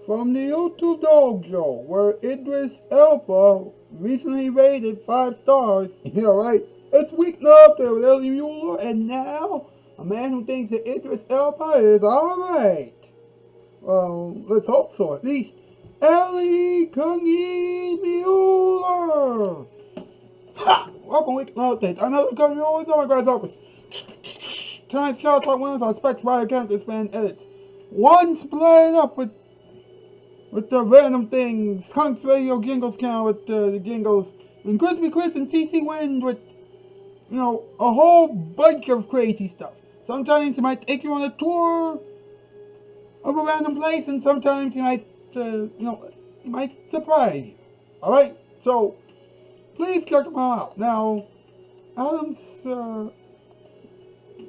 from the YouTube Dog Show, where Idris Elba recently rated 5 stars. Yeah, right. It's Weeknight there with Ellie Muller, and now a man who thinks that Idris Elba is alright. Well, let's hope so, at least. Ellie Kungi Muller! Ha! Welcome Weeknight Update. Another Kungi Muller, oh my grasshoppers. Tonight's Shoutout winners are Specs by Character Span Edits. One split up with the random things. Hunks Radio Jingles count with the jingles. And Crispy Chris and CC Wind with, a whole bunch of crazy stuff. Sometimes he might take you on a tour of a random place, and sometimes he might, he might surprise you. Alright? So, please check him out. Now, Adam's,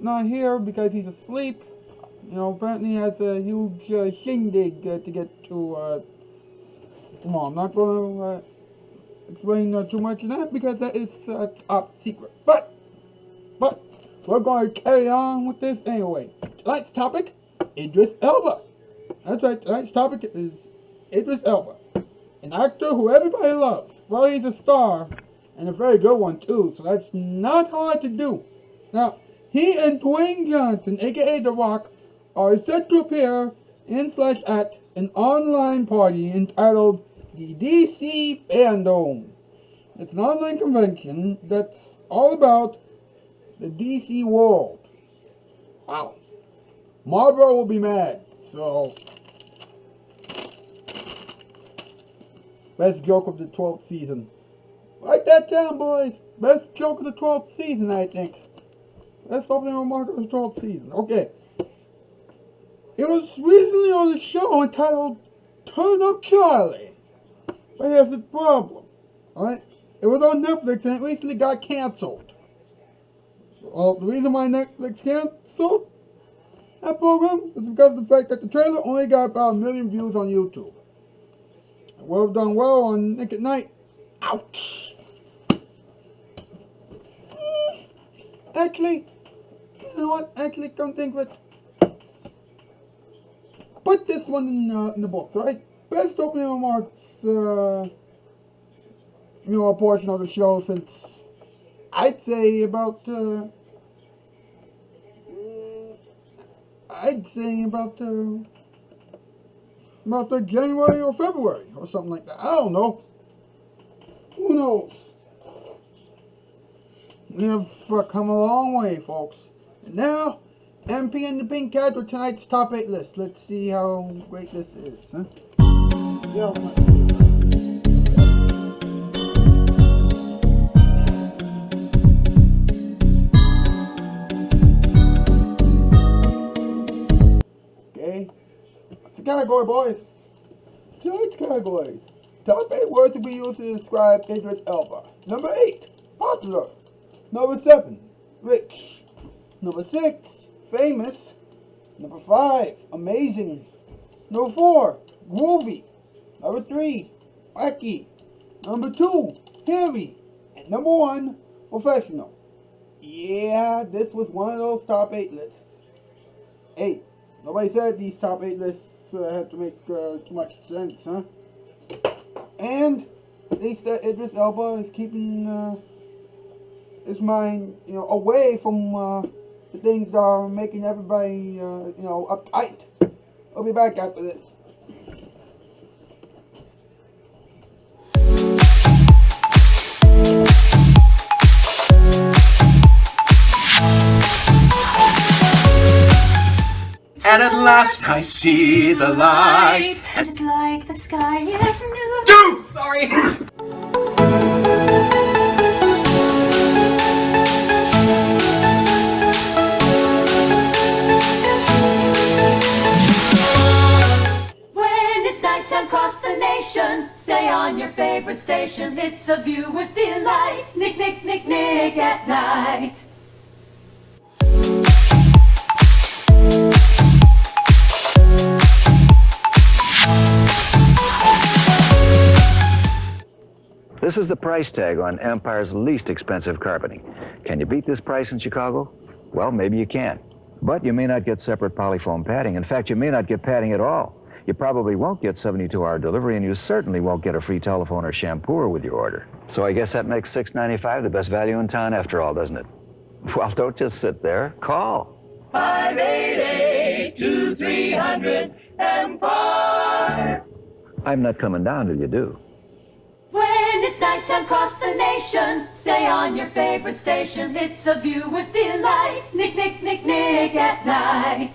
not here because he's asleep. Apparently he has a huge shindig to get to. Come on, I'm not going to explain too much of that because that is top secret. But we're going to carry on with this anyway. Tonight's topic, Idris Elba. That's right, tonight's topic is Idris Elba. An actor who everybody loves. Well, he's a star, and a very good one too, so that's not hard to do. Now, he and Dwayne Johnson, aka The Rock, are set to appear in/at an online party entitled the DC Fandom. It's an online convention that's all about the DC world. Wow. Marlboro will be mad, so best joke of the 12th season. Write that down, boys. Best joke of the 12th season, I think. Best opening remark of the 12th season. Okay. It was recently on a show entitled Turn Up Charlie. But here's the problem. Alright? It was on Netflix and it recently got cancelled. Well, the reason why Netflix canceled that program was because of the fact that the trailer only got about 1 million views on YouTube. It would have done well on Nick at Night. Ouch! Actually, you know what? Actually, come think of it. Put this one in the books, right? Best opening remarks, a portion of the show, since I'd say about, about January or February or something like that. I don't know. Who knows? We have come a long way, folks. And now, MP and the Pink Cat with tonight's top 8 list. Let's see how great this is, huh? Yeah, okay. What's the category, boys? Tonight's category. Top 8 words to be used to describe Idris Elba. Number 8, popular. Number 7, rich. Number 6, famous. Number 5, amazing. Number 4, groovy. Number 3, wacky. Number 2, hairy. And number 1, professional. Yeah, this was one of those top 8 lists. 8. Nobody said these top 8 lists had to make too much sense, huh? And at least Idris Elba is keeping his mind, away from the things that are making everybody, uptight. I'll be back after this. And at last I see the light. And it's like the sky is new. Dude! Sorry! When it's nighttime across the nation, stay on your favorite station. It's a viewer's delight. Nick, Nick, Nick, Nick at night. This is the price tag on Empire's least expensive carpeting. Can you beat this price in Chicago? Well, maybe you can. But you may not get separate polyfoam padding. In fact, you may not get padding at all. You probably won't get 72-hour delivery, and you certainly won't get a free telephone or shampoo with your order. So I guess that makes $6.95 the best value in town after all, doesn't it? Well, don't just sit there. Call. 588-2300 Empire. I'm not coming down till you do. When it's nighttime across the nation, stay on your favorite station. It's a viewer's delight. Nick, Nick, Nick, Nick at night.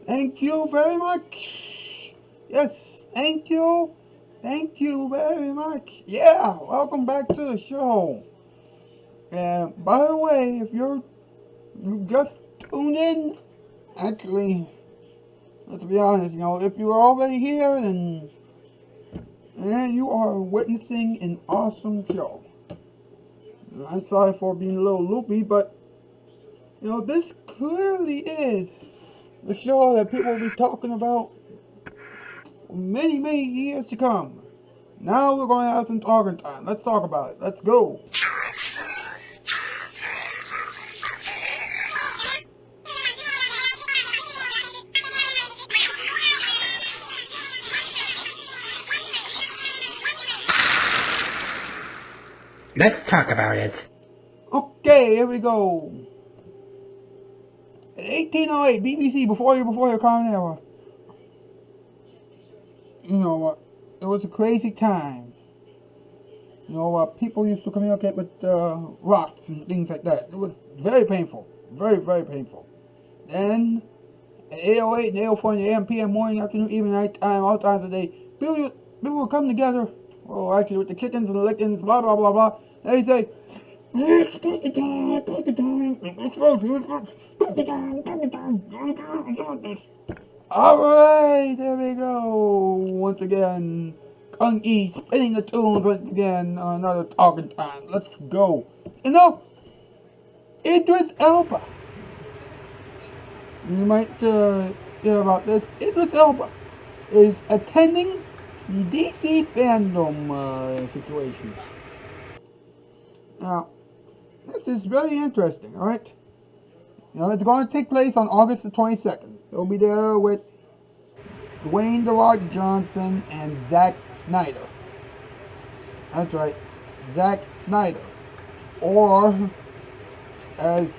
Thank you very much. Yes, thank you. Thank you very much. Yeah, welcome back to the show. And by the way, if you just tuned in, actually, let's be honest, if you're already here, then you are witnessing an awesome show. I'm sorry for being a little loopy, but this clearly is the show that people will be talking about for many, many years to come. Now we're going to have some talking time. Let's talk about it. Let's go. Let's talk about it. Okay, here we go. In 1808, BBC, before your common era. You know what? It was a crazy time. People used to communicate with rocks and things like that. It was very painful. Very, very painful. Then, at 8:08 and 8:04 in the AM, PM, morning, afternoon, evening, night time, all times of the day, people would come together. Well, actually, with the chickens and the lickens, blah, blah, blah, blah. And they say, alright, there we go. Once again, Kung E spinning the tunes once again on another talking time. Let's go. Idris Elba. You might hear about this. Idris Elba is attending the DC fandom situation. Now, this is very interesting, alright? It's going to take place on August the 22nd. He'll be there with Dwayne "The Rock" Johnson and Zack Snyder. That's right, Zack Snyder. Or, as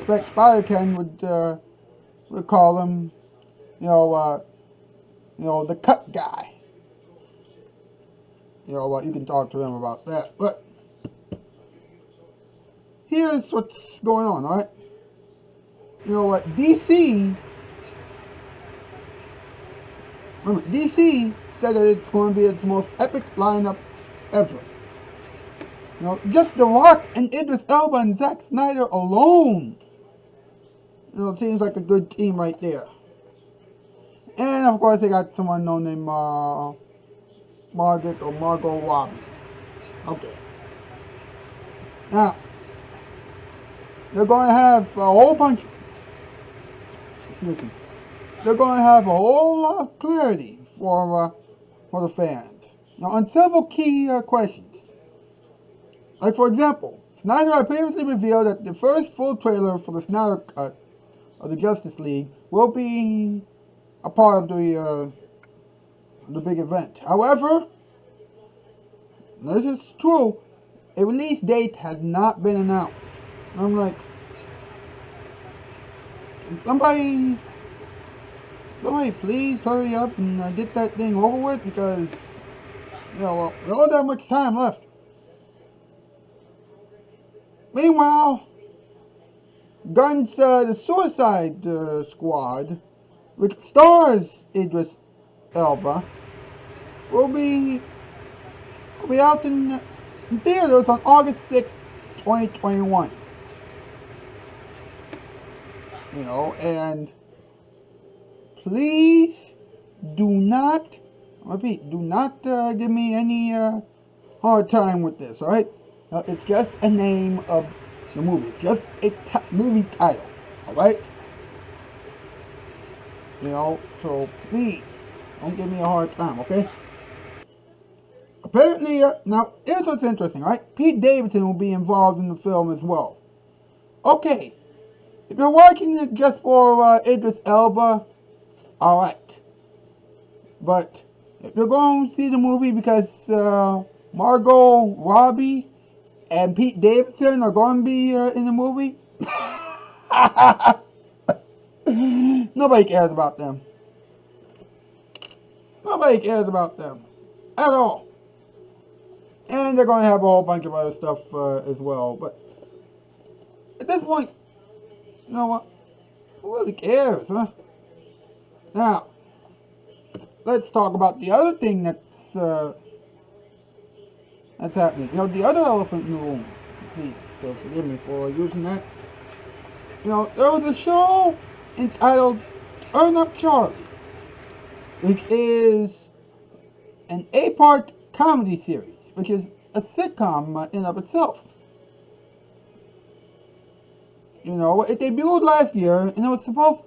Spec Spider-Ken would call him, the cut guy. You can talk to him about that. But here's what's going on, alright? DC said that it's going to be its most epic lineup ever. Just The Rock and Idris Elba and Zack Snyder alone. It seems like a good team right there. And of course they got some unknown named Margot Robbie. Okay. Now, they're going to have a whole bunch. They're going to have a whole lot of clarity for the fans. On several key questions. Like, for example, Snyder had previously revealed that the first full trailer for the Snyder Cut of the Justice League will be a part of the big event. However, this is true, a release date has not been announced. I'm like, somebody please hurry up and get that thing over with, because we don't have that much time left. Meanwhile, Gunn's The Suicide Squad, which stars Idris Elba, will be out in theaters on August 6th, 2021. And please do not give me any hard time with this, alright? It's just a name of the movie. It's just a movie title, alright? You know, so please, don't give me a hard time, okay? Apparently, now, here's what's interesting, right? Pete Davidson will be involved in the film as well. Okay, if you're watching it just for Idris Elba, alright. But if you're going to see the movie because Margot Robbie and Pete Davidson are going to be in the movie, nobody cares about them. Nobody cares about them at all. And they're going to have a whole bunch of other stuff as well. But at this point, you know what? Who really cares, huh? Now, let's talk about the other thing that's happening. You know, the other elephant in the room. Please, so forgive me for using that. You know, there was a show entitled Turn Up Charlie, which is an 8-part comedy series, which is a sitcom in of itself. You know, it debuted last year, and it was supposed,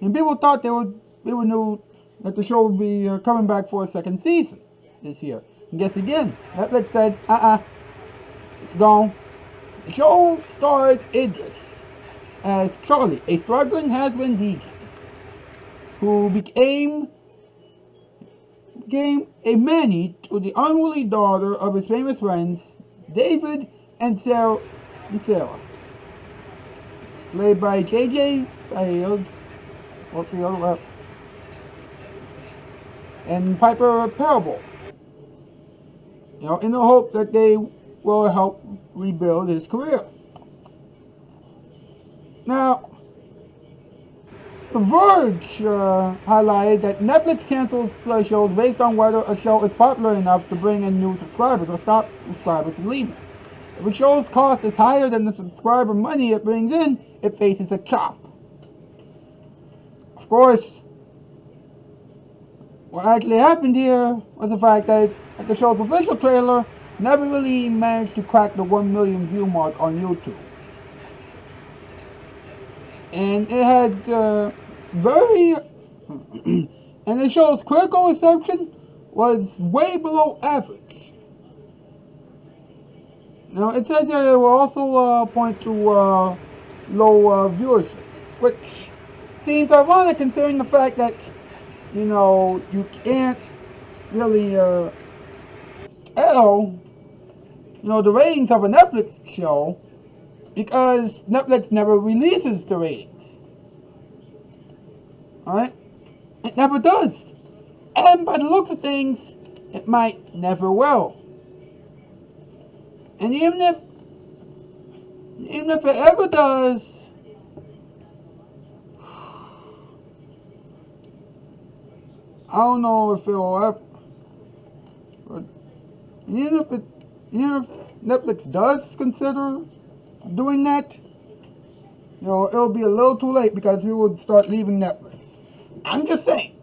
and people thought people knew that the show would be coming back for a second season this year. And guess again, Netflix said, it's gone. The show starred Idris as Charlie, a struggling has-been DJ, who became a nanny to the unruly daughter of his famous friends, David and Sarah, played by J.J. Field, and Piper Parable. You know, in the hope that they will help rebuild his career. Now, The Verge highlighted that Netflix cancels shows based on whether a show is popular enough to bring in new subscribers or stop subscribers from leaving. If a show's cost is higher than the subscriber money it brings in, it faces a chop. Of course, what actually happened here was the fact that the show's official trailer never really managed to crack the 1 million view mark on YouTube. And it had and the show's critical reception was way below average. Now, it says that it will also point to low viewership, which seems ironic considering the fact that, you know, you can't really tell, you know, the ratings of a Netflix show because Netflix never releases the ratings. Alright? It never does. And by the looks of things, it might never will. And even if it ever does, I don't know if it'll ever, but even if Netflix does consider doing that, you know, it'll be a little too late because we would start leaving Netflix. I'm just saying.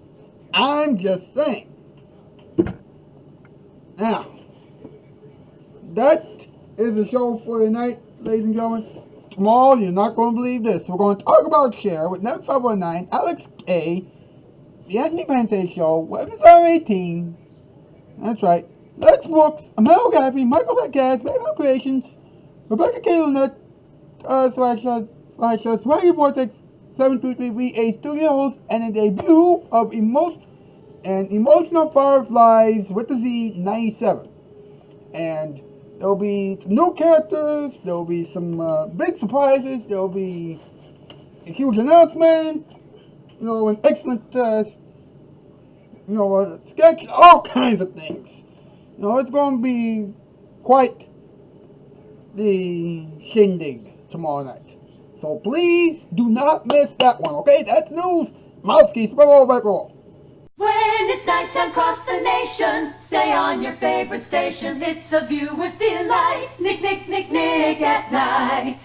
Now, that is the show for tonight, ladies and gentlemen. Tomorrow, you're not going to believe this. We're going to talk about Cher with Net 509, Alex K, The Anthony Pante Show, Weapons R18. That's right. Lex Brooks, Amel Gaffey, Michael Zackas, Baby Creations, Rebecca K. Lynette, / Swaggy Vortex 723 VA Studios, and a debut of Emotional Fireflies with the Z 97. And there'll be some new characters, there'll be some big surprises, there'll be a huge announcement, you know, an excellent, sketch, all kinds of things. You know, it's going to be quite the shindig tomorrow night. So please do not miss that one, okay? That's news. Mouthski, spread all back roll. When it's nighttime across the nation, stay on your favorite station. It's a viewer's delight. Nick, Nick, Nick, Nick at night.